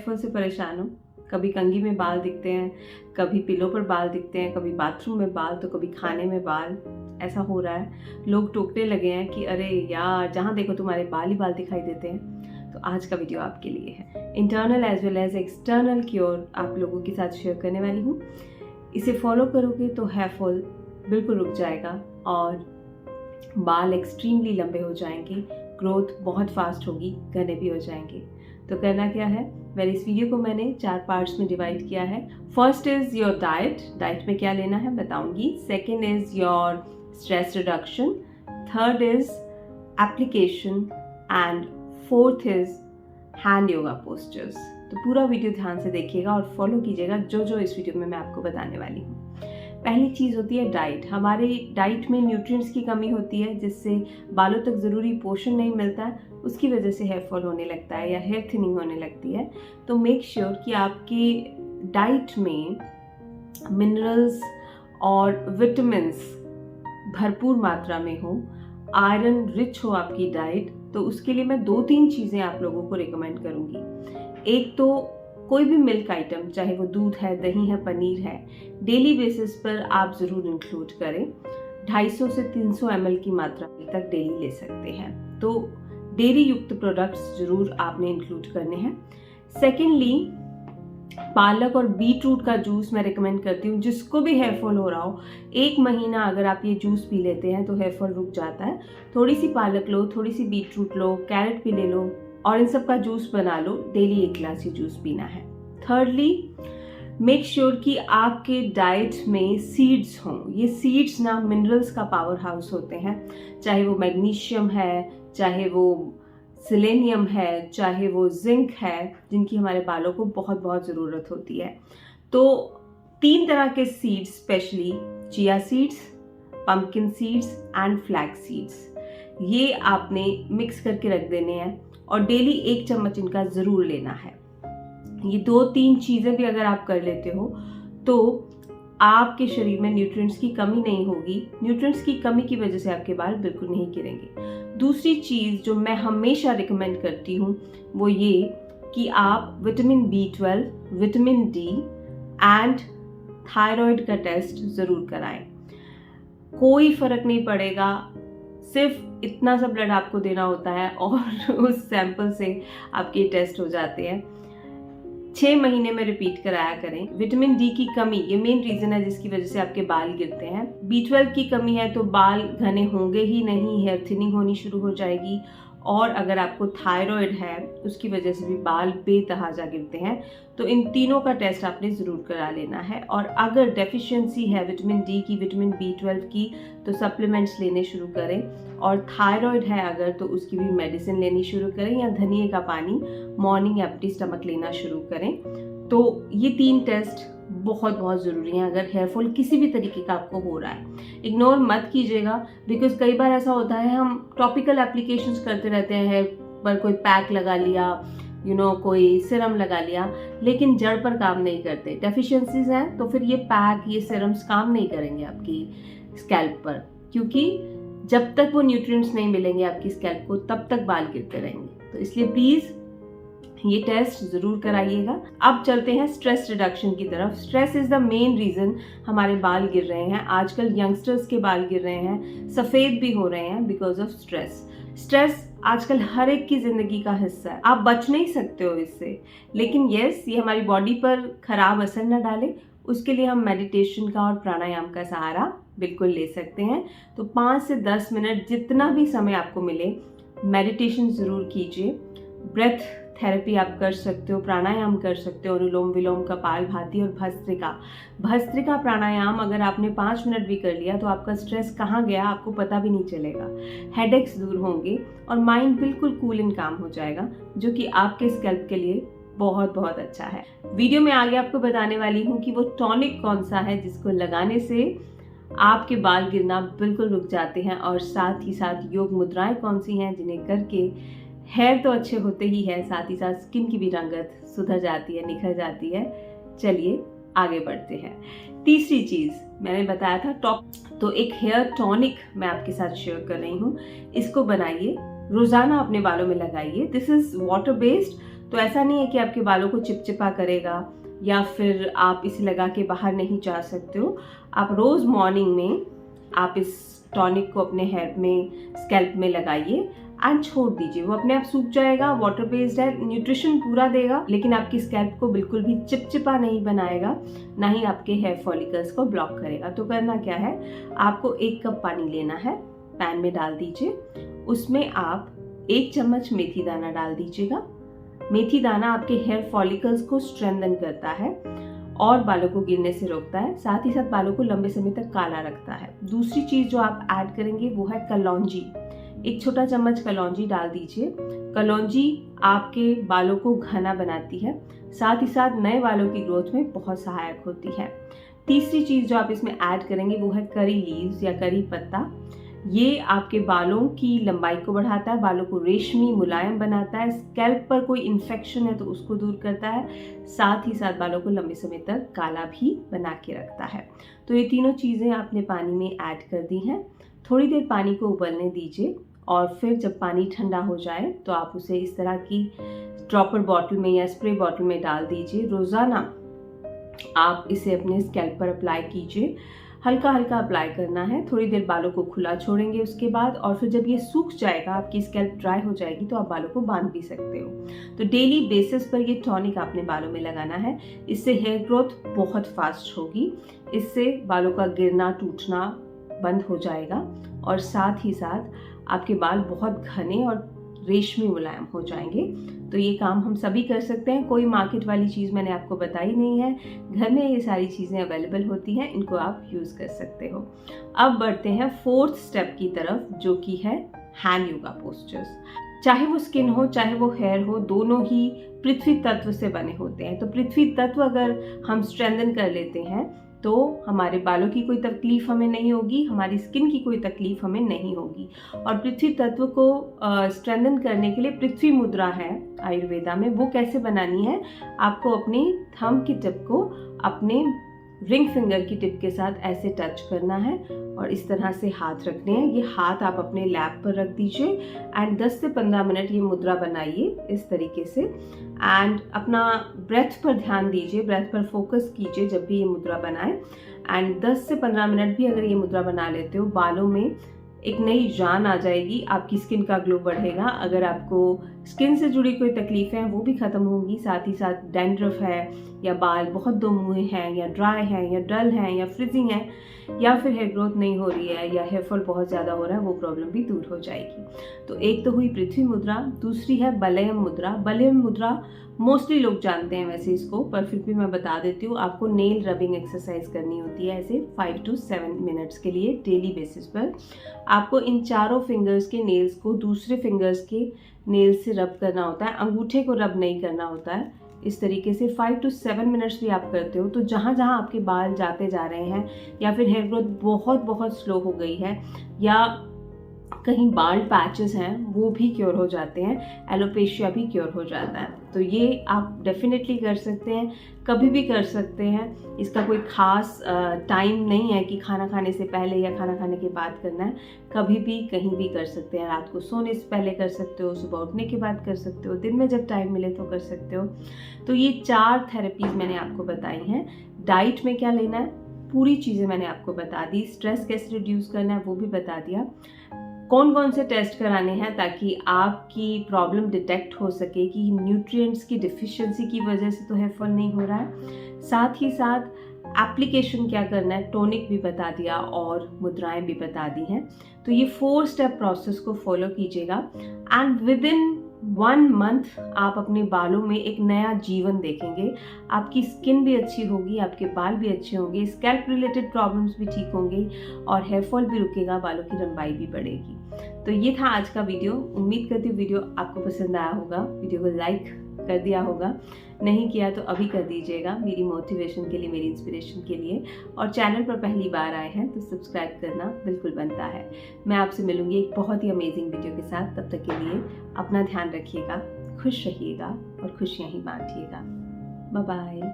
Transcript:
Fall से परेशान हो? कभी कंघी में बाल दिखते हैं, कभी पिलो पर बाल दिखते हैं, कभी बाथरूम में बाल, तो कभी खाने में बाल। ऐसा हो रहा है, लोग टोकने लगे हैं कि अरे यार जहाँ देखो तुम्हारे बाल ही बाल दिखाई देते हैं। तो आज का वीडियो आपके लिए है। Internal as well as external cure आप लोगों के साथ शेयर करने वाली हूँ। इसे फॉलो करोगे तो हेयर फॉल बिल्कुल रुक जाएगा और बाल एक्सट्रीमली लंबे हो जाएंगे, ग्रोथ बहुत फास्ट होगी, घने भी हो जाएंगे। तो करना क्या है, इस वीडियो को मैंने 4 पार्ट्स में डिवाइड किया है। फर्स्ट इज योर डाइट में क्या लेना है बताऊंगी। Second is your stress reduction, third is application and fourth is hand yoga postures. तो पूरा वीडियो ध्यान से देखिएगा और फॉलो कीजिएगा जो इस वीडियो में मैं आपको बताने वाली हूँ। पहली चीज़ होती है डाइट। हमारे डाइट में न्यूट्रिएंट्स की कमी होती है, जिससे बालों तक ज़रूरी पोषण नहीं मिलता है, उसकी वजह से हेयर फॉल होने लगता है या हेयर थिनिंग होने लगती है। तो मेक श्योर कि आपकी डाइट में मिनरल्स और विटामिन्स भरपूर मात्रा में हो, आयरन रिच हो आपकी डाइट। तो उसके लिए मैं 2-3 चीज़ें आप लोगों को रिकमेंड करूँगी। एक तो कोई भी मिल्क आइटम, चाहे वो दूध है, दही है, पनीर है, डेली बेसिस पर आप ज़रूर इंक्लूड करें। 250 से 300 ml की मात्रा तक डेली ले सकते हैं। तो डेयरी युक्त प्रोडक्ट्स ज़रूर आपने इंक्लूड करने हैं। सेकेंडली, पालक और बीटरूट का जूस मैं रिकमेंड करती हूँ। जिसको भी हेयर फॉल हो रहा हो, 1 महीना अगर आप ये जूस पी लेते हैं तो हेयर फॉल रुक जाता है। थोड़ी सी पालक लो, थोड़ी सी बीटरूट लो, कैरेट भी ले लो और इन सब का जूस बना लो। डेली 1 गिलास ही जूस पीना है। थर्डली, मेक श्योर कि आपके डाइट में सीड्स हों। ये सीड्स ना मिनरल्स का पावर हाउस होते हैं, चाहे वो मैग्नीशियम है, चाहे वो सेलेनियम है, चाहे वो जिंक है, जिनकी हमारे बालों को बहुत बहुत ज़रूरत होती है। तो 3 तरह के seeds, specially chia seeds, pumpkin seeds and flax seeds, ये आपने मिक्स करके रख देने हैं और डेली 1 चम्मच इनका ज़रूर लेना है। ये 2-3 चीज़ें भी अगर आप कर लेते हो तो आपके शरीर में न्यूट्रिएंट्स की कमी नहीं होगी। न्यूट्रिएंट्स की कमी की वजह से आपके बाल बिल्कुल नहीं गिरेंगे। दूसरी चीज़ जो मैं हमेशा रिकमेंड करती हूँ वो ये कि आप vitamin B12, vitamin D and thyroid का टेस्ट ज़रूर कराएं। कोई फ़र्क नहीं पड़ेगा, सिर्फ इतना सा ब्लड आपको देना होता है और उस सैंपल से आपके टेस्ट हो जाते हैं। 6 महीने में रिपीट कराया करें। विटामिन डी की कमी ये मेन रीज़न है जिसकी वजह से आपके बाल गिरते हैं। B12 की कमी है तो बाल घने होंगे ही नहीं, हेयर थिनिंग होनी शुरू हो जाएगी। और अगर आपको थायराइड है उसकी वजह से भी बाल बेतहाजा गिरते हैं। तो इन तीनों का टेस्ट आपने ज़रूर करा लेना है। और अगर डेफिशिएंसी है विटामिन डी की, विटामिन B12 की, तो सप्लीमेंट्स लेने शुरू करें। और थायराइड है अगर, तो उसकी भी मेडिसिन लेनी शुरू करें या धनिए का पानी मॉर्निंग एम्प्टी स्टमक लेना शुरू करें। तो ये 3 टेस्ट बहुत बहुत ज़रूरी हैं अगर हेयर फॉल किसी भी तरीके का आपको हो रहा है। इग्नोर मत कीजिएगा, बिकॉज कई बार ऐसा होता है हम टॉपिकल एप्लीकेशंस करते रहते हैं, हेयर पर कोई पैक लगा लिया, कोई सिरम लगा लिया, लेकिन जड़ पर काम नहीं करते। डेफिशिएंसीज हैं तो फिर ये पैक, ये सिरम्स काम नहीं करेंगे आपकी स्कैल्प पर, क्योंकि जब तक वो न्यूट्रिएंट्स नहीं मिलेंगे आपकी स्कैल्प को तब तक बाल गिरते रहेंगे। तो इसलिए प्लीज़ ये टेस्ट ज़रूर कराइएगा। अब चलते हैं स्ट्रेस रिडक्शन की तरफ। Stress is the main reason हमारे बाल गिर रहे हैं। आजकल यंगस्टर्स के बाल गिर रहे हैं, सफ़ेद भी हो रहे हैं बिकॉज ऑफ स्ट्रेस। स्ट्रेस आजकल हर एक की ज़िंदगी का हिस्सा है, आप बच नहीं सकते हो इससे। लेकिन येस, ये हमारी बॉडी पर ख़राब असर न डाले, उसके लिए हम मेडिटेशन का और प्राणायाम का सहारा बिल्कुल ले सकते हैं। तो 5 से 10 मिनट जितना भी समय आपको मिले मेडिटेशन ज़रूर कीजिए। ब्रेथ थेरेपी आप कर सकते हो, प्राणायाम कर सकते हो, अनुलोम विलोम, कपालभाति और भस्त्रिका प्राणायाम अगर आपने 5 मिनट भी कर लिया तो आपका स्ट्रेस कहाँ गया आपको पता भी नहीं चलेगा। हेडेक्स दूर होंगे और माइंड बिल्कुल कूल एंड काम हो जाएगा, जो कि आपके स्कैल्प के लिए बहुत बहुत अच्छा है। वीडियो में आगे आपको बताने वाली हूँ कि वो टॉनिक कौन सा है जिसको लगाने से आपके बाल गिरना बिल्कुल रुक जाते हैं, और साथ ही साथ योग मुद्राएं कौन सी हैं जिन्हें करके हेयर तो अच्छे होते ही है, साथ ही साथ स्किन की भी रंगत सुधर जाती है, निखर जाती है। चलिए आगे बढ़ते हैं। तीसरी चीज़ मैंने बताया था तो एक हेयर टॉनिक मैं आपके साथ शेयर कर रही हूँ। इसको बनाइए, रोज़ाना अपने बालों में लगाइए। दिस इज़ वाटर बेस्ड, तो ऐसा नहीं है कि आपके बालों को चिपचिपा करेगा या फिर आप इसे लगा के बाहर नहीं जा सकते हो। आप रोज़ मॉर्निंग में आप इस टॉनिक को अपने हेयर में, स्कैल्प में लगाइए एंड छोड़ दीजिए। वो अपने आप सूख जाएगा, वाटर बेस्ड है, न्यूट्रिशन पूरा देगा, लेकिन आपकी स्कैल्प को बिल्कुल भी चिपचिपा नहीं बनाएगा, ना ही आपके हेयर फॉलिकल्स को ब्लॉक करेगा। तो करना क्या है, आपको 1 कप पानी लेना है, पैन में डाल दीजिए, उसमें आप 1 चम्मच मेथी दाना डाल दीजिएगा। मेथी दाना आपके हेयर फॉलिकल्स को स्ट्रेंथन करता है और बालों को गिरने से रोकता है, साथ ही साथ बालों को लंबे समय तक काला रखता है। दूसरी चीज़ जो आप ऐड करेंगे वो है कलौंजी। 1 छोटा चम्मच कलौंजी डाल दीजिए। कलौंजी आपके बालों को घना बनाती है, साथ ही साथ नए बालों की ग्रोथ में बहुत सहायक होती है। तीसरी चीज़ जो आप इसमें ऐड करेंगे वो है करी लीव्स या करी पत्ता। ये आपके बालों की लंबाई को बढ़ाता है, बालों को रेशमी मुलायम बनाता है, स्कैल्प पर कोई इन्फेक्शन है तो उसको दूर करता है, साथ ही साथ बालों को लंबे समय तक काला भी बना के रखता है। तो ये तीनों चीज़ें आपने पानी में ऐड कर दी हैं। थोड़ी देर पानी को उबलने दीजिए और फिर जब पानी ठंडा हो जाए तो आप उसे इस तरह की ड्रॉपर बॉटल में या स्प्रे बॉटल में डाल दीजिए। रोज़ाना आप इसे अपने स्कैल्प पर अप्लाई कीजिए, हल्का हल्का अप्लाई करना है। थोड़ी देर बालों को खुला छोड़ेंगे उसके बाद, और फिर जब ये सूख जाएगा, आपकी स्कैल्प ड्राई हो जाएगी, तो आप बालों को बांध भी सकते हो। तो डेली बेसिस पर ये टॉनिक आपने बालों में लगाना है। इससे हेयर ग्रोथ बहुत फास्ट होगी, इससे बालों का गिरना टूटना बंद हो जाएगा और साथ ही साथ आपके बाल बहुत घने और रेशमी मुलायम हो जाएंगे। तो ये काम हम सभी कर सकते हैं, कोई मार्केट वाली चीज़ मैंने आपको बताई नहीं है, घर में ये सारी चीज़ें अवेलेबल होती हैं, इनको आप यूज़ कर सकते हो। अब बढ़ते हैं 4th स्टेप की तरफ, जो कि है हैंड योगा पोस्चर्स। चाहे वो स्किन हो चाहे वो हेयर हो, दोनों ही पृथ्वी तत्व से बने होते हैं। तो पृथ्वी तत्व अगर हम स्ट्रेंथन कर लेते हैं तो हमारे बालों की कोई तकलीफ हमें नहीं होगी, हमारी स्किन की कोई तकलीफ हमें नहीं होगी। और पृथ्वी तत्व को स्ट्रेंथन करने के लिए पृथ्वी मुद्रा है आयुर्वेदा में, वो कैसे बनानी है, आपको अपनी थंब की टिप को अपने रिंग फिंगर की टिप के साथ ऐसे टच करना है और इस तरह से हाथ रखने हैं। ये हाथ आप अपने लैप पर रख दीजिए एंड 10 से 15 मिनट ये मुद्रा बनाइए इस तरीके से। एंड अपना ब्रेथ पर ध्यान दीजिए, ब्रेथ पर फोकस कीजिए जब भी ये मुद्रा बनाए। एंड 10 से 15 मिनट भी अगर ये मुद्रा बना लेते हो, बालों में एक नई जान आ जाएगी, आपकी स्किन का ग्लो बढ़ेगा। अगर आपको स्किन से जुड़ी कोई तकलीफें हैं वो भी ख़त्म होंगी, साथ ही साथ डैंड्रफ है या बाल बहुत दुमुए हैं या ड्राई हैं या डल हैं या फ्रिजिंग है या फिर हेयर ग्रोथ नहीं हो रही है या हेयर फॉल बहुत ज़्यादा हो रहा है, वो प्रॉब्लम भी दूर हो जाएगी। तो एक तो हुई पृथ्वी मुद्रा, दूसरी है बलयम मुद्रा। बलयम मुद्रा मोस्टली लोग जानते हैं वैसे इसको, पर फिर भी मैं बता देती हूँ। आपको नेल रबिंग एक्सरसाइज करनी होती है ऐसे 5 to 7 मिनट्स के लिए डेली बेसिस पर। आपको इन चारों फिंगर्स के नेल्स को दूसरे फिंगर्स के नेल्स से रब करना होता है, अंगूठे को रब नहीं करना होता है। इस तरीके से 5 to 7 मिनट्स भी आप करते हो तो जहाँ जहाँ आपके बाल जाते जा रहे हैं या फिर हेयर ग्रोथ बहुत स्लो हो गई है या कहीं बाल पैचेस हैं वो भी क्योर हो जाते हैं, एलोपेशिया भी क्योर हो जाता है। तो ये आप डेफिनेटली कर सकते हैं, कभी भी कर सकते हैं। इसका कोई खास टाइम नहीं है कि खाना खाने से पहले या खाना खाने के बाद करना है, कभी भी कहीं भी कर सकते हैं। रात को सोने से पहले कर सकते हो, सुबह उठने के बाद कर सकते हो, दिन में जब टाइम मिले तो कर सकते हो। तो ये 4 थेरेपीज़ मैंने आपको बताई हैं। डाइट में क्या लेना है पूरी चीज़ें मैंने आपको बता दी, स्ट्रेस कैसे रिड्यूस करना है वो भी बता दिया, कौन कौन से टेस्ट कराने हैं ताकि आपकी प्रॉब्लम डिटेक्ट हो सके कि न्यूट्रिएंट्स की डिफिशिएंसी की वजह से तो हेयर फॉल नहीं हो रहा है। साथ ही साथ एप्लीकेशन क्या करना है, टॉनिक भी बता दिया और मुद्राएं भी बता दी हैं। तो ये 4 स्टेप प्रोसेस को फॉलो कीजिएगा एंड विद इन 1 मंथ आप अपने बालों में एक नया जीवन देखेंगे। आपकी स्किन भी अच्छी होगी, आपके बाल भी अच्छे होंगे, स्कैल्प रिलेटेड प्रॉब्लम्स भी ठीक होंगे और हेयर फॉल भी रुकेगा, बालों की लंबाई भी बढ़ेगी। तो ये था आज का वीडियो। उम्मीद करती हूँ वीडियो आपको पसंद आया होगा, वीडियो को लाइक कर दिया होगा, नहीं किया तो अभी कर दीजिएगा मेरी मोटिवेशन के लिए, मेरी इंस्पिरेशन के लिए। और चैनल पर पहली बार आए हैं तो सब्सक्राइब करना बिल्कुल बनता है। मैं आपसे मिलूंगी एक बहुत ही अमेजिंग वीडियो के साथ। तब तक के लिए अपना ध्यान रखिएगा, खुश रहिएगा और खुशियाँ ही बांटिएगा। Bye bye.